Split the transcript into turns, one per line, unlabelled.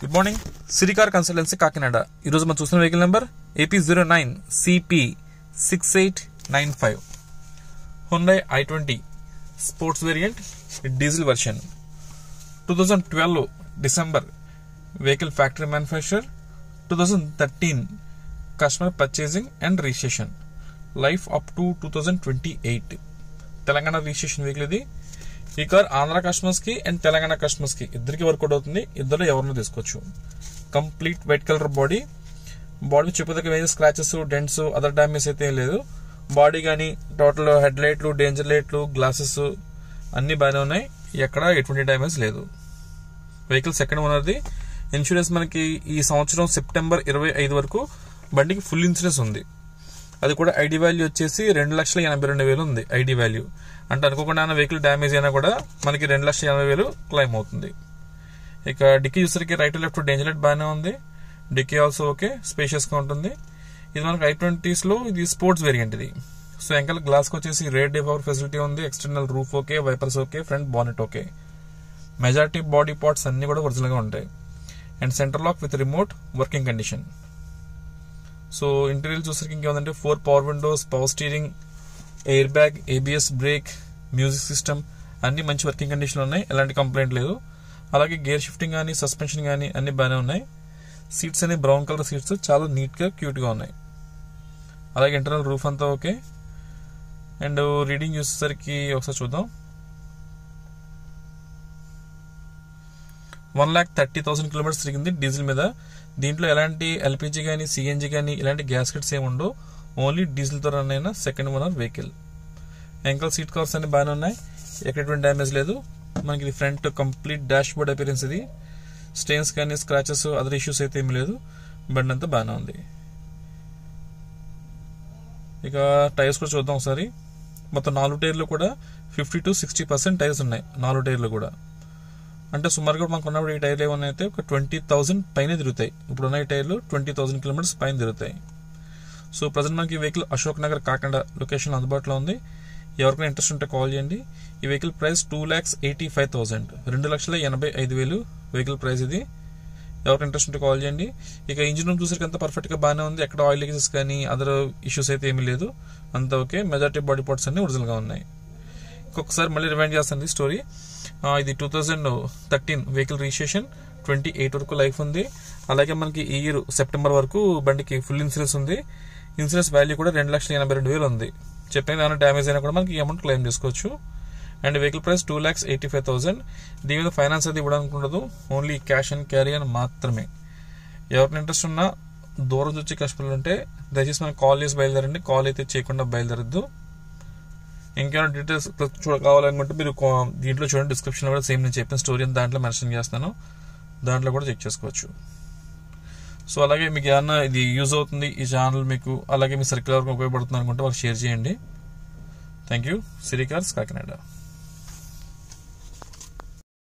Good morning, Siricar consultancy Kakinada. ఈరోజు మనం చూస్తున్న vehicle number AP09CP6895 Hyundai i20 sports variant diesel version 2012 December vehicle factory manufacture 2013 customer purchasing and registration life up to 2028 Telangana registration vehicle ఇది. ఈ car Andhra customers కి and Telangana customers కి ఇద్దరికి work out అవుతుంది. ఇద్దరు ఎవరినో తీసుకోవచ్చు. కంప్లీట్ వైట్ కలర్ బాడీ చెప్పదగ్గ వేరే స్క్రాచెస్, డెంట్స్, అదర్ డ్యామేజ్ అయితే ఏం లేదు. బాడీ కానీ టోటల్ హెడ్ లైట్లు, డేంజర్ లైట్లు, గ్లాసెస్ అన్ని బాగానే ఉన్నాయి. ఎక్కడ ఎటువంటి డ్యామేజ్ లేదు. Vehicle second ఓనర్ది. ఇన్సూరెన్స్ మనకి ఈ సంవత్సరం సెప్టెంబర్ 25 వరకు బండికి ఫుల్ ఇన్సూరెన్స్ ఉంది. అది కూడా ఐడి వాల్యూ వచ్చేసి 2,82,000 ఉంది. ఐడి వాల్యూ అంటే అనుకోకుండా వెహికల్ డ్యామేజ్ అయినా కూడా మనకి 2,80,000 క్లైమ్ అవుతుంది. ఇక డిక్కీ చూసరికి రైట్ లెఫ్ట్ డేంజర్ లైట్ బాగానే ఉంది. డిక్కీ ఆల్సో ఓకే, స్పేషియస్ గా ఉంటుంది. ఇది మనకి i20s లో ఇది స్పోర్ట్స్ వేరియంట్ ఇది. సో వెనకాల గ్లాస్ కి వచ్చేసి రేర్ డే పవర్ ఫెసిలిటీ ఉంది. External roof okay, wipers okay, front bonnet okay. Majority body parts అన్ని కూడా ఒరిజినల్ గా ఉంటాయి. And centre lock with remote working condition. So interior చూసరికి ఇంకేమంటే 4 power windows, power steering, air bag, ABS brake, music system అన్ని మంచి working condition ఉన్నాయి. ఎలాంటి కంప్లైంట్ లేదు. అలాగే గేర్ షిఫ్టింగ్ కానీ, సస్పెన్షన్ కానీ అన్ని బాగానే ఉన్నాయి. సీట్స్ అన్ని బ్రౌన్ కలర్ సీట్స్, చాలా నీట్ గా క్యూట్ గా ఉన్నాయి. అలాగే ఇంటర్నల్ రూఫ్ అంతా ఓకే. అండ్ రీడింగ్ చూసేసరికి ఒకసారి చూద్దాం. 1,30,000 కిలోమీటర్స్ తిరిగింది డీజిల్ మీద. దీంట్లో ఎలాంటి LPG కానీ, CNG కానీ ఇలాంటి గ్యాస్ కిట్స్ ఏమి ఉండవు. ఓన్లీ డీజిల్ తో రన్ అయిన సెకండ్ ఓనర్ వెహికల్. వెంకల్ సీట్ కవర్స్ అన్ని బాగానే ఉన్నాయి. ఎటువంటి డ్యామేజ్ లేదు. మనకి front complete dash board appearance ఇది. స్టెయిన్స్ కానీ, స్క్రాచెస్, అదర్ ఇష్యూస్ అయితే ఏమి లేదు. బండి అంతా బాగానే ఉంది. ఇక టైర్స్ కూడా చూద్దాం ఒకసారి. మొత్తం 4 టైర్లు కూడా 50 to 60% టైర్స్ ఉన్నాయి. 4 టైర్లు కూడా అంటే సుమారుగా మనకు ఉన్నప్పుడు ఈ టైర్లు ఏమన్నా అయితే ఒక 20,000 పైన తిరుగుతాయి. ఇప్పుడు ఉన్న ఈ టైర్లు 20,000 కిలోమీటర్స్ పైన తిరుగుతాయి. సో ప్రజెంట్ మనకి ఈ వెహికల్ అశోక్ నగర్ కాకినాడ లొకేషన్ అందుబాటులో ఉంది. ఎవరికైనా ఇంట్రెస్ట్ ఉంటే కాల్ చేయండి. ఈ వెహికల్ ప్రైస్ 2,85,000 2,85,000 వెహికల్ ప్రైస్ ఇది. ఎవరికి ఇంట్రెస్ట్ ఉంటే కాల్ చేయండి. ఇక ఇంజిన్ రూమ్ చూసరికి అంతా పర్ఫెక్ట్ గా బాగానే ఉంది. ఎక్కడ ఆయిల్ లీకేజెస్ కానీ అదర్ ఇష్యూస్ అయితే ఏమీ లేదు. అంతా ఓకే. మెజారిటీ బాడీ పార్ట్స్ అన్ని ఒరిజినల్ గా ఉన్నాయి. ఇంకొకసారి మళ్ళీ రిమైండ్ చేస్తాను స్టోరీ. ఇది 2013 వెహికల్ రిజిస్ట్రేషన్, 28 వరకు లైఫ్ ఉంది. అలాగే మనకి ఈ ఇయర్ సెప్టెంబర్ వరకు బండికి ఫుల్ ఇన్సూరెన్స్ ఉంది. ఇన్సూరెన్స్ వాల్యూ కూడా 2,82,000 ఉంది. చెప్పిన ఏమైనా డ్యామేజ్ అయినా కూడా మనకి ఈ అమౌంట్ క్లెయిమ్ చేసుకోవచ్చు. And vehicle price 2,85,000. దీని మీద ఫైనాన్స్ అది ఇవ్వడానికి ఉండదు. ఓన్లీ క్యాష్ అండ్ క్యారీ అని మాత్రమే. ఎవరిని ఇంట్రెస్ట్ ఉన్నా దూరం వచ్చి కస్టమర్లు ఉంటే దయచేసి మనకి కాల్ చేసి బయలుదేరండి. కాల్ అయితే చేయకుండా బయలుదేరద్దు. ఇంకేమైనా డీటెయిల్స్ కావాలనుకుంటే మీరు దీంట్లో చూడండి, డిస్క్రిప్షన్ లో కూడా సేమ్ నేను చెప్పిన స్టోరీ దాంట్లో మెన్షన్ చేస్తాను. దాంట్లో కూడా చెక్ చేసుకోవచ్చు. సో అలాగే మీకు ఏమన్నా ఇది యూజ్ అవుతుంది ఈ ఛానల్ మీకు, అలాగే మీ సర్కిల్ వరకు ఉపయోగపడుతుంది అనుకుంటే వాళ్ళకి షేర్ చేయండి. Thank you. సిరికార్స్ కాకినాడ.